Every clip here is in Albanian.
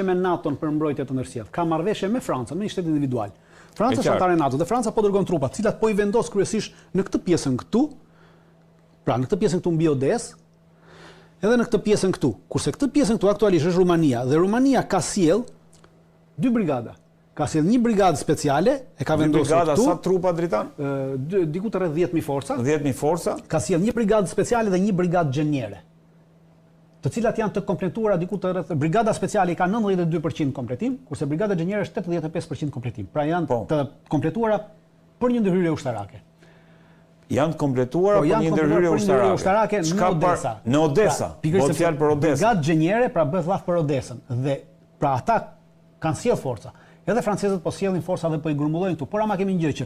me NATO-n për mbrojtje të ndërsjellë, ka marrëveshje me Francën, me një shtet individual. Franca është anëtare e NATO dhe Franca po dërgon trupa, të cilat po i vendos kryesisht në këtë pjesën këtu, pra në këtë pjesën këtu mbi Odesë, edhe në këtë pjesën këtu. Kurse këtë pjesën këtu aktualisht është Rumania dhe Rumania ka sjell 2 brigada. Ka sjell një brigadë speciale, e ka vendosur këtu. Brigada sa trupa Dritan? Diku të rreth 10.000 forca. 10.000 forca. Ka sjell një brigadë speciale dhe një brigadë gjeniere, të cilat janë të kompletuara diku të rreth. Brigada speciale ka 92% kompletim, kurse brigada gjeniere është 85% kompletim. Pra janë të kompletuara për një ndërhyrje ushtarake. Janë të kompletuara për një ndërhyrje ushtarake në Odesa. Në Odesa. Bëhet fjalë për Odesën. Brigadë gjeniere pra bëhet llaf për Odesën dhe pra ata kanë sjell forca. Edhe francezët po sjellin forca dhe po i grumbullojnë këtu. Por ama kemi një gjë që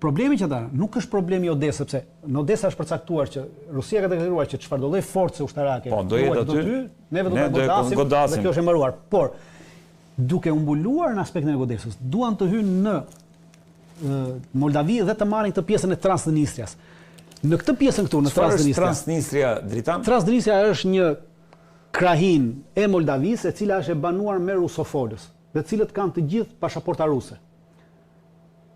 problemi që ata nuk është problemi i Odesës, sepse në Odesë është përcaktuar që Rusia ka deklaruar që çfarëdo lloj force ushtarake do jetë aty, neve do të godasim. Dhe kjo është e mbaruar. Por duke u mbuluar në aspektin e Odesës, duan të hyjnë në Moldavi dhe të marrin këtë pjesën e Transnistrias. Në këtë pjesën këtu, në Transnistria, Dritan? Transnistria është një krahin e Moldavisë, e cila është e banuar me rusofolës, dhe cilët kanë të gjithë pasaporta ruse.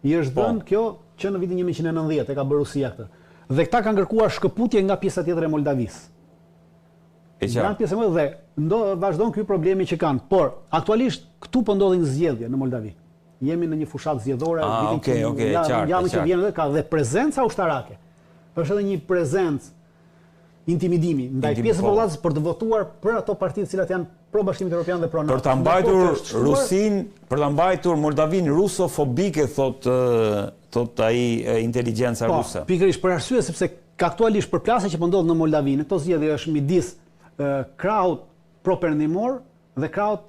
I është dhënë kjo që në vitin 1190 e ka bërë Rusia këtë. Dhe këta kanë kërkuar shkëputje nga pjesa tjetër e Moldavisë. Nga pjesa më dhe vazhdon ky problemi që kanë, por aktualisht këtu po ndodhin zgjedhje në Moldavi. Jemi në një fushatë zgjedhore, javën që vjen ka dhe prezenca ushtarake. Është edhe një prezencë intimidimi ndaj pjesës së popullatës për të votuar për ato partitë të cilat janë pro Bashkimit Evropian dhe pro NATO. Për ta mbajtur Rusin, për ta mbajtur Moldavin rusofobike, thot ai inteligjenca ruse. Pikërisht për arsye sepse ka aktualisht përplasje që po ndodh në Moldavi, këto zgjedhje është midis krahut pro-perëndimor dhe krahut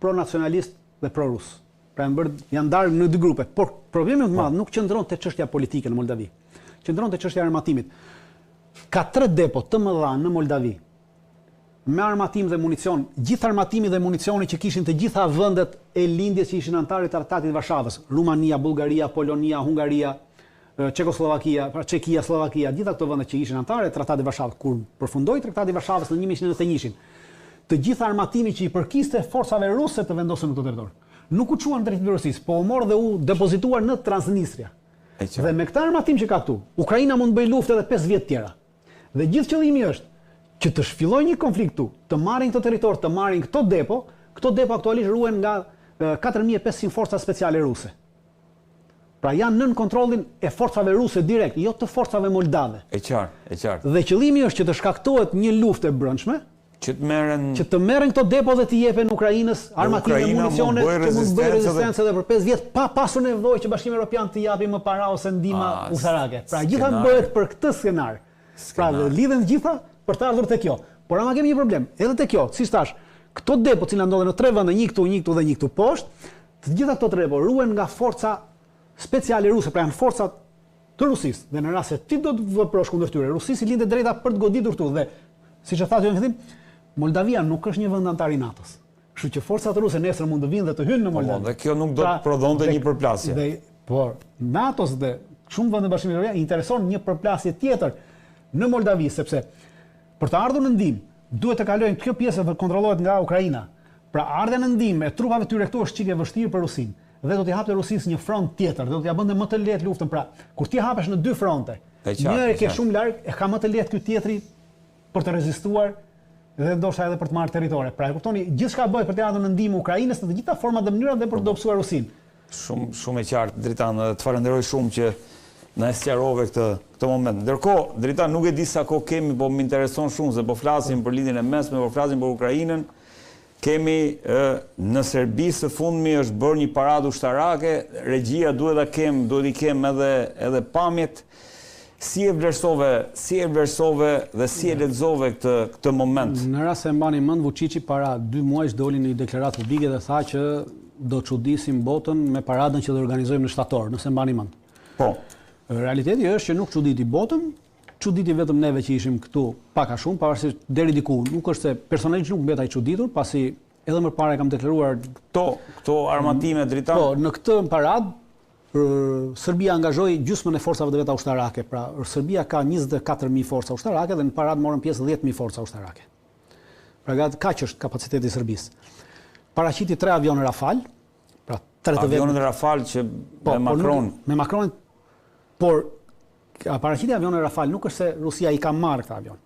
pro-nacionalist dhe pro-rus. Pra janë ndarë në 2 grupe, por problemi më i madh nuk qëndron te çështja politike në Moldavi. Qëndron te çështja e armatimit. Ka 3 depo të mëdha në Moldavi me armatim dhe municion, gjithë armatimi dhe municioni që kishin të gjitha vendet e lindjes që ishin antarë të Tratatit të Varshavës, Rumania, Bullgaria, Polonia, Hungaria, Çekoslovakia, Çekia, Slovakia, gjitha këto vende që ishin antarë të Tratatit të Varshavës kur përfundoi Tratati i Varshavës në 1991-shin. Të gjitha armatimi që i përkiste forcave ruse të vendosur në këtë territor. Nuk u çuan drejt Rusisë, po u morë dhe u depozituar në Transnistria. Dhe me këtë armatim që ka këtu, Ukraina mund të bëjë luftë edhe 5 vjet tjera. Dhe gjithë qëllimi është që të shfillojë një konflikt këtu, të marrin këtë territor, të marrin këto depo aktualisht ruhen nga 4500 forca speciale ruse. Pra janë nën kontrollin e forcave ruse direkt, jo të forcave moldave. E qartë. Dhe qëllimi është që të shkaktohet një luftë e brendshme, që të merren këto depo dhe të jepen Ukrainës armatime dhe municione që mund bëjë rezistencë edhe për 5 vjet pa pasur nevojë që Bashkimi Evropian të japi më para ose ndihmë ushtarake. Pra gjitha bëhet për këtë skenar. Pra lidhen gjitha për të ardhur te kjo. Por ama kemi një problem. Edhe te kjo, siç thash, këto depo që ndodhen në 3 vende, një këtu dhe një këtu poshtë, të gjitha këto 3 depo ruhen nga forca speciale ruse, pra janë forca të Rusisë. Dhe në rast se ti do të veprosh kundër tyre, Rusisi lindet drejta për të goditur këtu dhe siç e thatë në fillim, Moldavia nuk është një vend antar i NATO-s. Kështu që forcat ruse nesër mund të vinë dhe të hyjnë në Moldavi. Dhe kjo nuk do të prodhonte një përplasje. Por NATO-s dhe shumë vende Bashkimit Evropian intereson një përplasje tjetër në Moldavi, sepse për të ardhur në ndihmë, duhet të kalojnë kjo pjesë që kontrollohet nga Ukraina. Pra ardha në ndihmë e trupave tyre këtu është çike vështirë për Rusin. Dhe do t'i hapte Rusisë një front tjetër, do t'ia bënte më të lehtë luftën. Pra, kur ti hapesh në 2 fronte, njëri ke shumë larg, e ka më të lehtë ky tjetri për të rezistuar dhe ndoshta edhe për të marrë territore. Pra e kuptoni, gjithçka bëhet për të ardhur në ndihmë Ukrainës në të gjitha format dhe mënyrat dhe për të dobësuar Rusin. Shumë e qartë, Dritan, të falenderoj shumë që na sqarove këtë moment. Ndërkohë, Dritan, nuk e di sa kohë kemi, po më intereson shumë se po flasim për lidhjen e mesme, po flasim për Ukrainën. Kemi në Serbi së fundmi është bërë një paradë ushtarake, regjia duhet i kem edhe pamjet. Si e vlerësove dhe si e lexove këtë moment? Në rast se mbani mend, Vučići para 2 muajsh doli në një deklaratë publike dhe tha që do çudisim botën me paradën që do organizojmë në shtator, nëse mbani mend. Po. Realiteti është që nuk çuditi botën, çuditi vetëm neve që ishim këtu pak a shumë, pavarësisht deri diku. Nuk është se personalisht nuk mbeta i çuditur, pasi edhe më parë kam deklaruar këto armatime Dritan. Po, në këtë paradë Serbia angazhoi gjysmën e forcave të veta ushtarake. Pra, Serbia ka 24.000 forca ushtarake dhe në paradë morën pjesë 10.000 forca ushtarake. Pra, kaq është kapaciteti i Serbisë. paraqiti 3 avione Rafale, pra 3 të avionet Rafale që me Macron. Me Macron, por paraqiti avione Rafale nuk është se Rusia i ka marrë këta avion.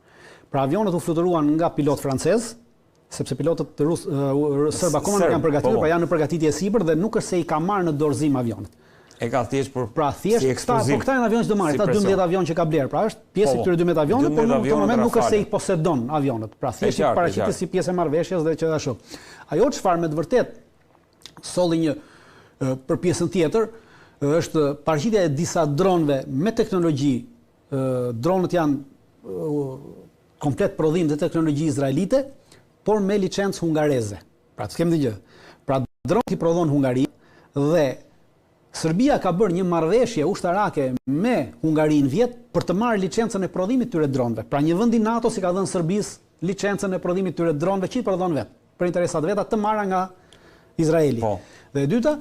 Pra avionet u fluturuan nga pilot francez, sepse pilotët sërbë akoma nuk janë përgatitur, pra janë në përgatitje e sipër dhe nuk është se i ka marrë në dorëzim avionet. E ka thjesht për si eksploziv. Këta janë avion që do marrë, këta 12 avion që ka bler, pra është pjesë e këtyre 12 avionët, por në këtë moment nuk është se i posedon avionët. Pra thjesht i paraqitet si pjesë e marrëveshjes dhe që ashtu. Ajo çfarë me të vërtet solli një për pjesën tjetër është paraqitja e disa dronëve me teknologji. Dronët janë komplet prodhim dhe teknologji izraelite, por me licencë hungareze. Pra të kemi gjë. Pra dronët i prodhon Hungari dhe Serbia ka bërë një marrëveshje ushtarake me Hungarinë vjet për të marrë licencën e prodhimit të tyre dronëve. Pra një vend i NATO si ka dhënë Serbisë licencën e prodhimit të tyre dronëve që i prodhon vet, për interesat veta të marra nga Izraeli. Dhe e dyta,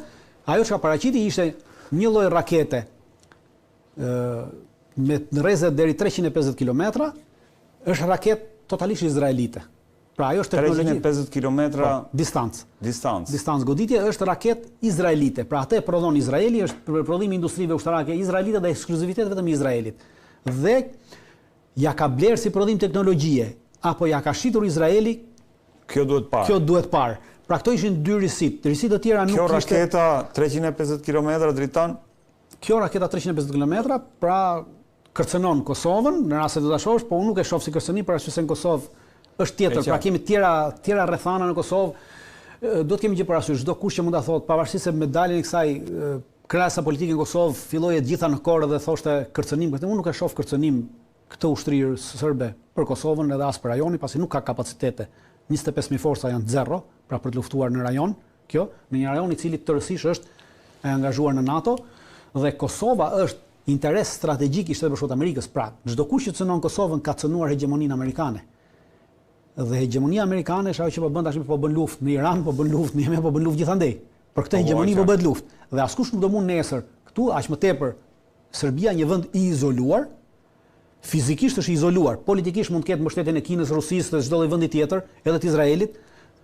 ajo që ka paraqiti ishte një lloj rakete me rrezet deri 350 km, është raketë totalisht izraelite. Pra ajo është teknologji 350 km distancë goditje është raketë izraelite. Pra atë e prodhon Izraeli, është për prodhim industrive ushtarake izraelite dhe ekskluzivitet vetëm i Izraelit. Dhe ja ka blerë si prodhim teknologjie, apo ja ka shitur Izraeli, kjo duhet parë. Pra këto ishin dy risit. Risit të tjera nuk ishte. Kjo raketa 350 km dritan? Kjo raketa 350 km, pra kërcënon Kosovën, në rast se do ta shohësh, po unë nuk e shoh si kërcënim për arsye se në Kosovë është tjetër, pra kemi tjera rrethana në Kosovë. Do të kemi gjë parasysh, çdo kush që mund ta thotë, pavarësisht se me daljen e kësaj krahasa politike në Kosovë filloi e gjitha në korë dhe thoshte kërcënim, unë nuk e shoh kërcënim këtë ushtri serbe për Kosovën edhe as për rajonin, pasi nuk ka kapacitete. 25.000 forca janë zero, pra për të luftuar në rajon, kjo, në një rajon i cili tërësisht është e angazhuar në NATO, dhe Kosova është interes strategjik i Shtetit Bashkuar të Amerikës. Pra, çdo kush që cënon Kosovën ka cënuar hegemoninë amerikane. Dhe hegemonia amerikane është ajo që po bën tash, po bën luftë në Iran, po bën luftë në Yemen, po bën luftë gjithandej. Për këtë hegemoni po bëhet luftë. Dhe askush nuk do mund nesër këtu aq më tepër Serbia një vend i izoluar, fizikisht është i izoluar, politikisht mund të ketë mbështetjen e Kinës, Rusisë dhe çdo lloj vendi tjetër, edhe të Izraelit,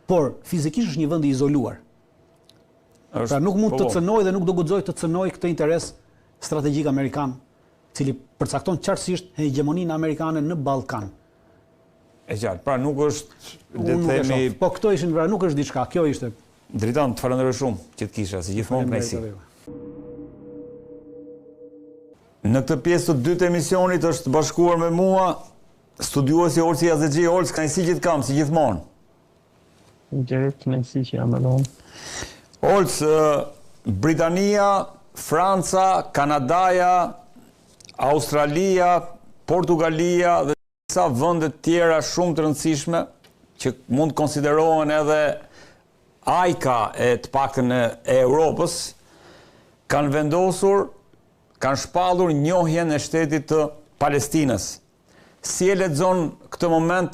por fizikisht është një vend i izoluar. Pra nuk mund të cënojë dhe nuk do guxojë të cënojë këtë interes strategjik amerikan, i cili përcakton qartësisht hegemoninë amerikane në Ballkan. E qartë, pra nuk është po këto ishin, pra nuk është diçka, kjo ishte. Dritan, të falenderoj shumë që të kisha, si gjithmonë kënaqësi. Në këtë pjesë të dytë emisionit është bashkuar me mua studiuesi Olsi Yazexhi. Olsi, kënaqësi që të kam, si gjithmonë. Kënaqësi që jam edhe unë. Olsi, Britania, Franca, Kanadaja, Australia, Portugalia dhe disa vende tjera shumë të rëndësishme që mund të konsiderohen edhe ajka e të paktën e Europës, kanë vendosur, kanë shpallur njohjen e shtetit të Palestinës. Si e lexon këtë moment?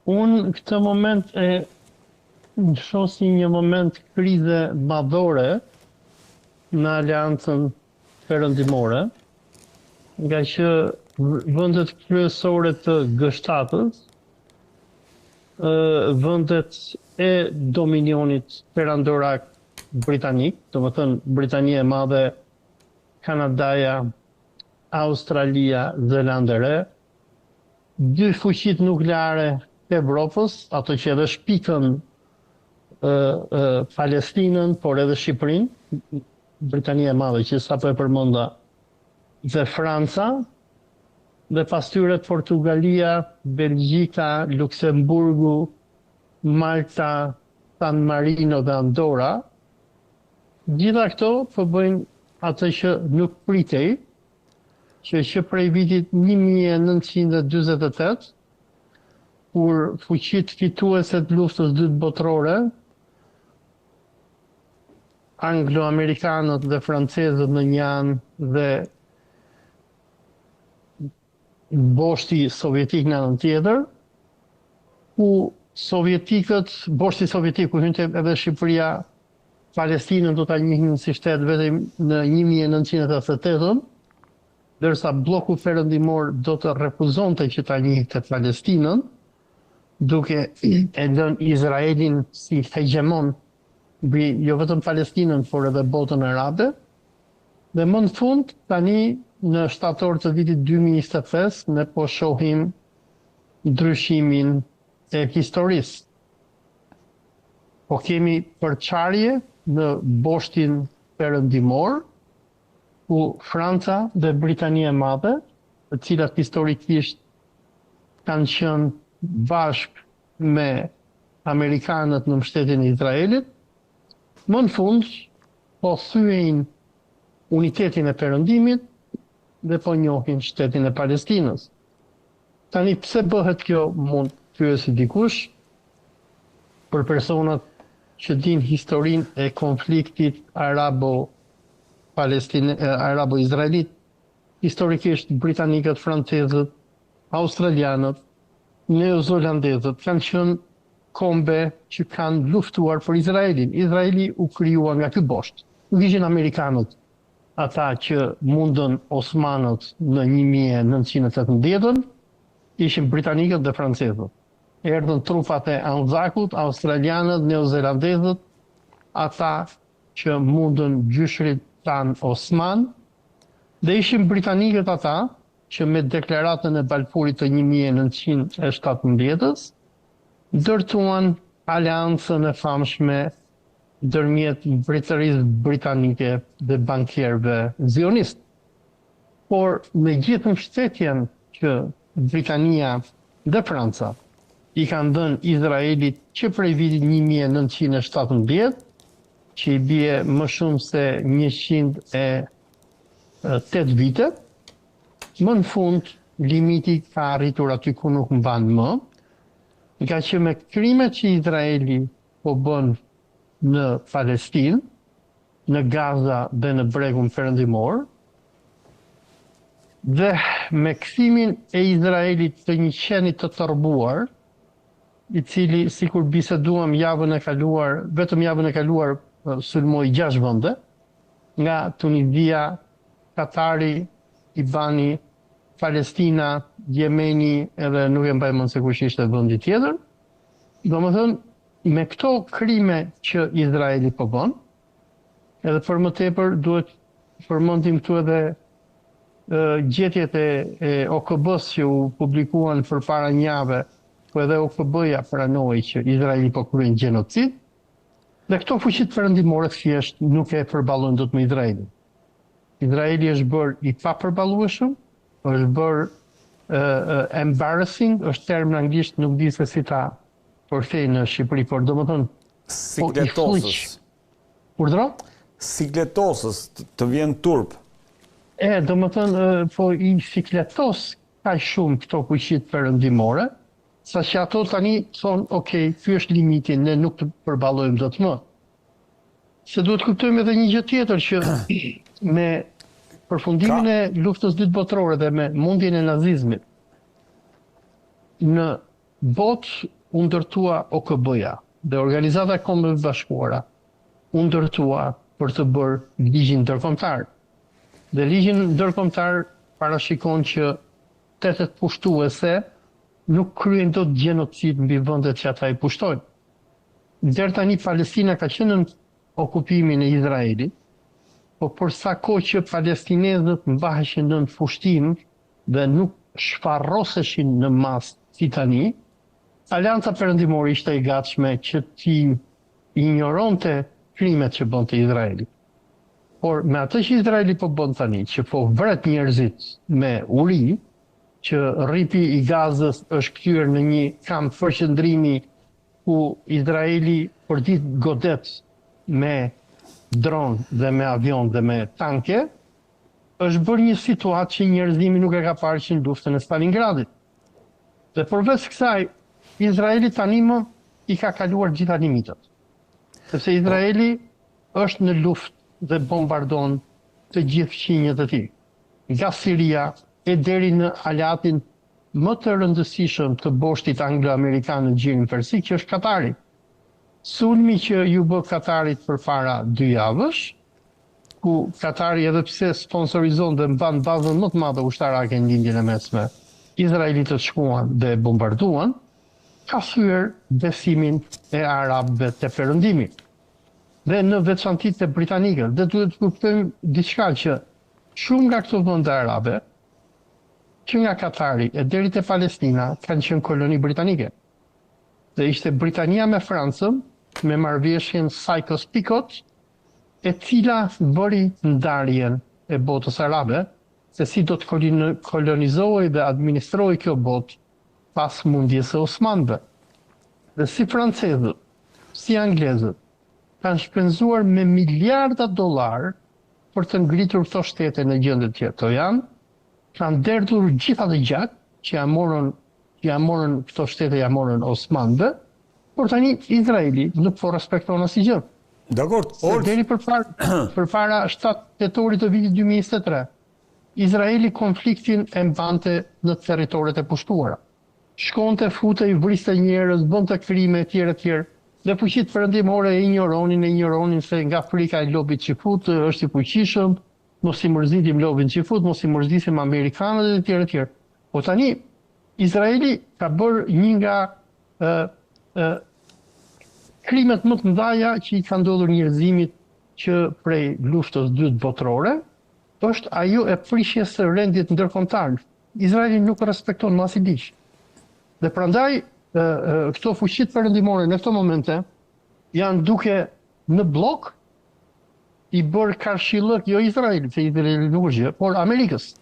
Unë këtë moment e shoh si një moment krize madhore në aleancën perëndimore, nga që vendet kryesore të G7-s, vendet e dominionit perandorak britanik, domethënë Britania e Madhe, Kanadaja, Australia, Zelanda e Re, dy fuqit nukleare të Evropës, ato që edhe shpikën Palestinën, por edhe Shqipërinë, Britania e Madhe që sapo e përmenda, dhe Franca, dhe pas tyre Portugalia, Belgjika, Luksemburgu, Malta, San Marino dhe Andorra. Gjitha këto po bëjnë atë që nuk pritej, që prej vitit 1948, kur fuqit fituese të luftës dytë botërore, anglo-amerikanët dhe francezët në një anë dhe boshti sovjetik në anën tjetër, ku boshti sovjetik ku hynte edhe Shqipëria, Palestinën do ta njihnin si shtet vetëm në 1988, ndërsa bloku perëndimor do të refuzonte që ta njihte Palestinën, duke e lënë Izraelin si hegemon mbi jo vetëm Palestinën, por edhe botën arabe. Dhe më në fund, tani në shtator të vitit 2025, ne po shohim ndryshimin e historisë. Po kemi përçarje në boshtin perëndimor, ku Franca dhe Britania e Madhe, të cilat historikisht kanë qenë bashkë me Amerikanët në mbështetjen e Izraelit, më në fund po thyen unitetin e perëndimit dhe po njohin shtetin e Palestinës. Tani pse bëhet kjo, mund pyesë dikush, për personat që din historinë e konfliktit arabo-izraelit, historikisht britanikët, francezët, australianët, neozelandezët kanë qenë kombe që kanë luftuar për Izraelin. Izraeli u krijua nga ky boshtë. Nuk ishin amerikanët ata që mundën osmanët në 1918-ën, ishin britanikët dhe francezët. Erdhën trupat e Anzakut, australianët, neozelandezët, ata që mundën gjyshrit tan Osman, dhe ishin britanikët ata që me deklaratën e Balfurit të 1917-ës ndërtuan aleancën e famshme ndërmjet Mbretërisë britanike dhe bankierëve zionistë. Por me gjithë mbështetjen që Britania dhe Franca i kanë dhënë Izraelit që prej vitit 1917, që i bie më shumë se 108 vite, më në fund limiti ka arritur aty ku nuk mban më, nga që me krimet që Izraeli po bën në Palestinë, në Gaza dhe në Bregun Perëndimor, dhe me kthimin e Izraelit të një qeni të tërbuar, i cili, sikur biseduam vetëm javën e kaluar sulmoi 6 vende, nga Tunizia, Katari, Ibani, Palestina, Jemeni, edhe nuk e mbaj mend se kush ishte vendi tjetër. Domethënë, me këto krime që Izraeli po bën, edhe për më tepër duhet përmendim këtu edhe gjetjet e OKB-s që u publikuan përpara një jave, po edhe OKB-ja pranoi që Izraeli po kryen gjenocid, dhe këto fuqitë perëndimore thjesht nuk e përballojnë dot me Izraelin. Izraeli është bërë i papërballueshëm, është bërë embarrassing, është term në anglisht, nuk di se si ta përkthej në Shqipëri, por domethënë sikletosës. Urdhro? Sikletosës, të vjen turp. Domethënë po i sikletos kaq shumë këto fuqitë perëndimore, saqë ato tani thonë, okay, ky është limiti, ne nuk të përballojmë dot më. Se duhet kuptojmë edhe një gjë tjetër, që me përfundimin e luftës dytë botërore dhe me mundjen e nazizmit, në botë u ndërtua OKB-ja dhe Organizata e Kombeve Bashkuara u ndërtua për të bërë ligjin ndërkombëtar. Dhe ligjin ndërkombëtar parashikon që shtetet pushtuese nuk kryen dot gjenocid mbi vendet që ata i pushtojnë. Deri tani Palestina ka qenë në okupimin e Izraelit, po për sa kohë që palestinezët mbaheshin në pushtim dhe nuk shfarroseshin në masë si tani, Alianca Perëndimore ishte e gatshme që t'i ignoronte krimet që bënte Izraeli. Por me atë që Izraeli po bën tani, që po vret njerëzit me uri, që rripi i Gazës është kthyer në një kamp përqendrimi ku Izraeli përdit godet me dron dhe me avion dhe me tanke, është bërë një situatë që njerëzimi nuk e ka parë që në luftën e Stalingradit. Dhe përveç kësaj, Izraeli tani më i ka kaluar gjitha limitet. Sepse Izraeli është në luftë dhe bombardon të gjithë fqinjet e tij. Nga Siria e deri në aleatin më të rëndësishëm të boshtit anglo-amerikan në gjirin persik, që është Katari. Sulmi që ju bë Katarit përpara 2 javësh, ku Katari edhe pse sponsorizon dhe mban bazën më të madhe ushtarake në lindjen e mesme, Izraelitët shkuan dhe bombarduan, ka thyer besimin e arabëve te perëndimi. Dhe në veçantitë e britanikët, dhe duhet të kuptojmë diçka që shumë nga këto vende arabe, që nga Katari e deri te Palestina, kanë qenë koloni britanike. Dhe ishte Britania me Francën, me marrëveshjen Sykes-Picot, e cila bëri ndarjen e botës arabe, se si do të kolonizohej dhe administrohej kjo botë pas mundjes së Osmanëve. Dhe si francezët, si anglezët, kanë shpenzuar me miliarda dollar për të ngritur këto shtete në gjendje të tjera. Kanë derdhur gjitha të gjatë që ja morën këto shtete, ja morën Osmanëve, por tani Izraeli nuk po respekton asgjë. Dakor, deri përpara 7 tetorit të vitit 2023, Izraeli konfliktin e mbante në territoret e pushtuara. Shkonte, futej, vriste njerëz, bënte krime etj. Dhe fuqitë perëndimore e injoronin se nga frika e lobit që fut, është i fuqishëm, mos i mërzitim lobin që fut, mos i mërzitim amerikanët etj. Po tani Izraeli ka bërë një nga krimet më të mëdha që i ka ndodhur njerëzimit që prej luftës dytë botërore, është ajo e prishjes së rendit ndërkombëtar. Izraeli nuk respekton as i liq. Dhe prandaj këto fuqitë perëndimore në këto momente janë duke në blok i bërë karshillëk jo Izraelit, se Izraeli nuk është gjë, por Amerikës.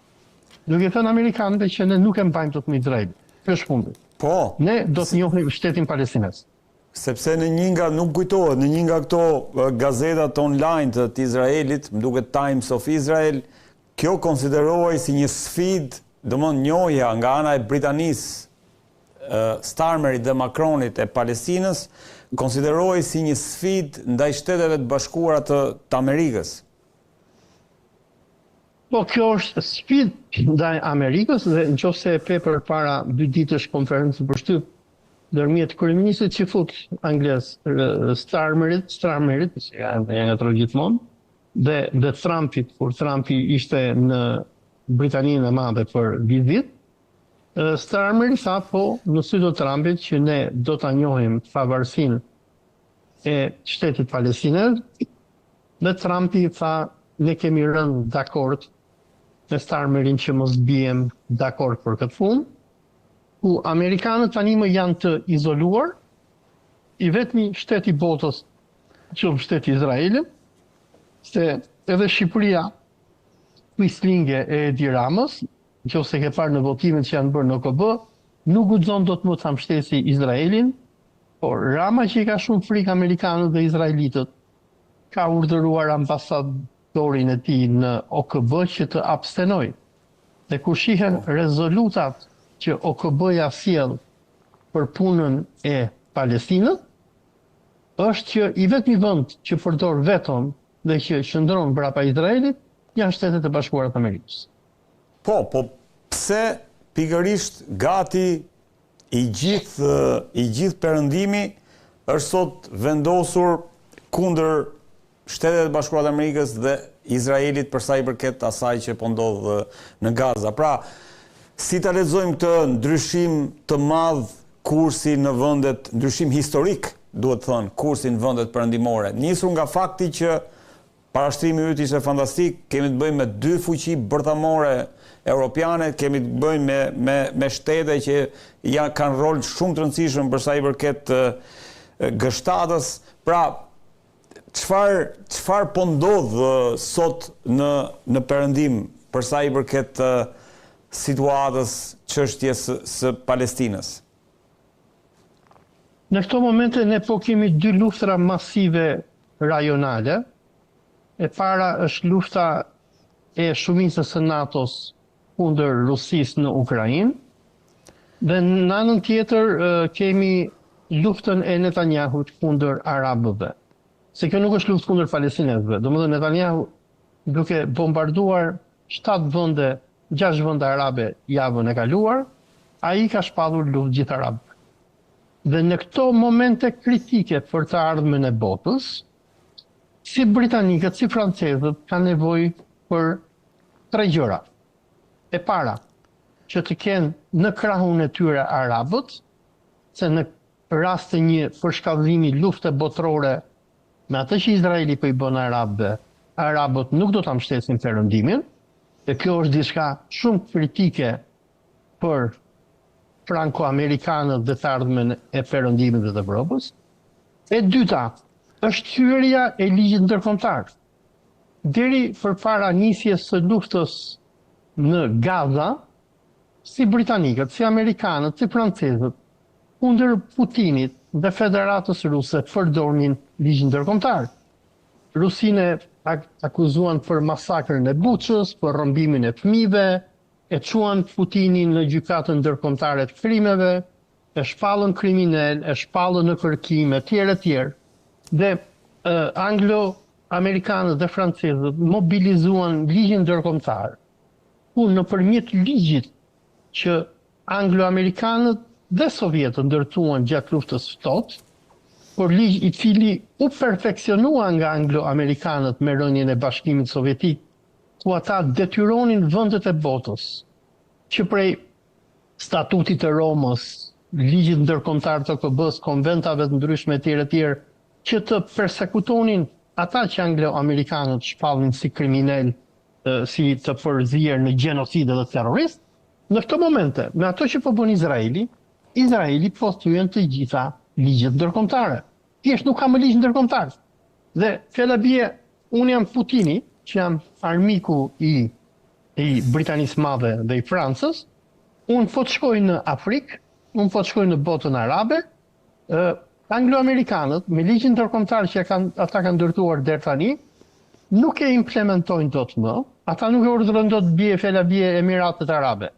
Duke thënë amerikanëve që ne nuk e mbajmë dot me Izraelin. Kjo është fundi. Po. Ne do të njohim shtetin palestinez. Sepse në një nga, nuk kujtohet, në një nga këto gazetat online të Izraelit, më duket Times of Israel, kjo konsiderohej si një sfidë, domthonjë njohja nga ana e Britanisë, Starmerit dhe Macronit e Palestinës, konsiderohej si një sfidë ndaj Shteteve të Bashkuara të Amerikës. Po kjo është sfidë ndaj Amerikës dhe nëse e pe përpara 2 ditësh konferencë për shtyp ndërmjet kryeministrit që fut anglez Starmerit, që janë nga gjithmonë, dhe Trumpit, kur Trumpi ishte në Britaninë e Madhe për vizitë, Starmeri tha po në sy të Trumpit që ne do ta njohim pavarësinë e shtetit palestinez, dhe Trumpi tha ne kemi rënë dakord me Starmerin që mos bijem dakord për këtë fund, ku amerikanët tani më janë të izoluar, i vetmi shteti botës që është shteti Izraelit, se edhe Shqipëria quislinge e Edi Ramës, nëse ke parë në votimet që janë bërë në OKB, nuk guxon dot më ta mbështesi Izraelin, por Rama që i ka shumë frikë amerikanët dhe izraelitët, ka urdhëruar ambasadorin e tij në OKB që të abstenojë. Dhe kur shihen rezolutat që OKB-ja sjell për punën e Palestinës, është që i vetmi vend që përdor veton dhe që qëndron brapa Izraelit janë Shtetet e Bashkuara të Amerikës. Po pse pikërisht gati i gjithë perëndimi është sot vendosur kundër Shtetet e Bashkuara të Amerikës dhe Izraelit për sa i përket asaj që po ndodh në Gaza. Pra, si ta lexojmë këtë ndryshim të madh kursi në vendet, ndryshim historik, duhet thënë, kursi në vendet perëndimore, nisur nga fakti që parashtrimi yt ishte fantastik, kemi të bëjmë me 2 fuqi bërthamore europiane, kemi të bëjmë me shtete që kanë rol shumë të rëndësishëm për sa i përket gështatës. Pra, çfarë po ndodh sot në perëndim për sa i përket situatës çështjes së Palestinës? Në këto momente ne po kemi 2 luftra masive rajonale. E para është lufta e shumicës së NATO-s kundër Rusisë në Ukrainë, dhe në anën tjetër kemi luftën e Netanyahut kundër arabëve. Se kjo nuk është luftë kundër palestinezëve. Domethënë Netanyahu duke bombarduar 7 vende, 6 vende arabe javën e kaluar, ai ka shpallur luftë gjithë arabëve. Dhe në këto momente kritike për të ardhmen e botës, si britanikët, si francezët kanë nevojë për 3 gjëra. E para, që të kenë në krahun e tyre arabët, se në rast të një përshkallëzimi lufte botërore me atë që Izraeli po i bën arabëve, arabët nuk do ta mbështesin perëndimin, dhe kjo është diçka shumë kritike për franko-amerikanët dhe të ardhmen e perëndimit dhe të Evropës. E dyta, është hyrja e ligjit ndërkombëtar. Deri përpara nisjes së luftës në Gaza, si britanikët, si amerikanët, si francezët, kundër Putinit dhe Federatës Ruse përdornin ligjin ndërkombëtar. Rusinë akuzuan për masakrën e Buçës, për rrëmbimin e fëmijëve, e çuan Putinin në gjykatën ndërkombëtare të krimeve, e shpallën kriminal, e shpallën në kërkim etj. Dhe anglo-amerikanët dhe francezët mobilizuan ligjin ndërkombëtar, ku nëpërmjet ligjit që anglo-amerikanët dhe sovjetët ndërtuan gjatë luftës ftohtë, por ligj i cili u perfeksionua nga anglo-amerikanët me rënien e Bashkimit Sovjetik, ku ata detyronin vendet e botës që prej statutit të Romës, ligjit ndërkombëtar të KB-s, konventave të ndryshme etj. Që të persekutonin ata që anglo-amerikanët shpallin si kriminal, si të përzier në gjenocid dhe terrorist. Në këto momente, me ato që po bën Izraeli po thyen të gjitha ligjet ndërkombëtare. Thjesht nuk ka më ligj ndërkombëtar. Dhe fjala bie, unë jam Putini, që jam armiku i Britanisë Madhe dhe i Francës, unë po të shkoj në Afrikë, unë po të shkoj në botën arabe, anglo-amerikanët, me ligjin ndërkombëtar që ata kanë ndërtuar deri tani, nuk e implementojnë dot më, ata nuk e urdhërojnë dot fjala bie Emiratet Arabe,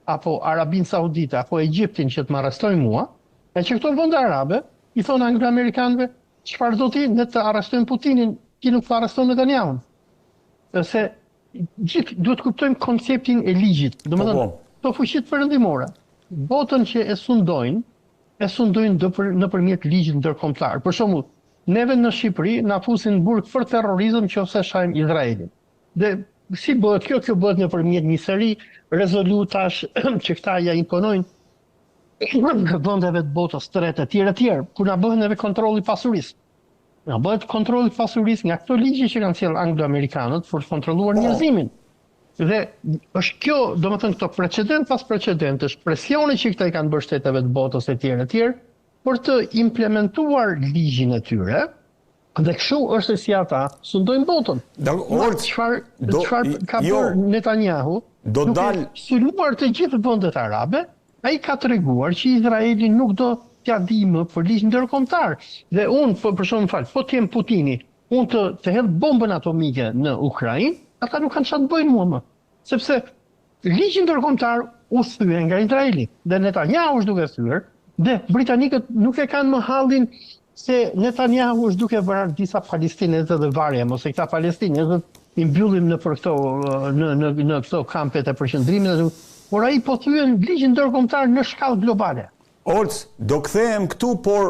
apo Arabinë Saudite, apo Egjiptin që të më arrestojnë mua, e që këto vende arabe i thonë anglo-amerikanëve, çfarë do ti, ne të arrestojmë Putinin, ti nuk të arreston Netanjahun. Se gjithë duhet kuptojmë konceptin e ligjit. Domethënë, këto fuqitë perëndimore, botën që e sundojnë nëpërmjet ligjit ndërkombëtar. Për shembull, neve në Shqipëri na fusin burg për terrorizëm nëse shajmë Izraelin. Dhe si bëhet kjo? Kjo bëhet nëpërmjet një seri rezolutash që këta ja imponojnë vendeve të botës të rreth etj. Kur na bëhen neve kontrolli pasurisë. Na bëhet kontrolli pasurisë nga këto ligje që kanë sjellë anglo-amerikanët për të kontrolluar njerëzimin. Dhe është kjo, domethënë këto precedent pas precedentesh, presione që këta i kanë bërë shteteve të botës etj. Për të implementuar ligjin e tyre, dhe kështu është si ata sundojnë botën. Çfarë ka bërë Netanyahu? Duke sulmuar të gjithë vendet arabe, ai ka treguar që Izraeli nuk do t'ja di më për ligj ndërkombëtar. Dhe unë, për shembull, po të jem Putini, unë të hedh bombën atomike në Ukrainë, ata nuk kanë çfarë të bëjnë mua më. Sepse ligji ndërkombëtar u thye nga Izraeli, dhe Netanyahu është duke thyer, dhe britanikët nuk e kanë më hallin se Netanyahu është duke vrarë disa palestinezë dhe varje, ose këta palestinezët i mbyllim në këto kampet e përqendrimit, por ai po thyen ligjin ndërkombëtar në shkallë globale. Orc, do kthehem këtu, por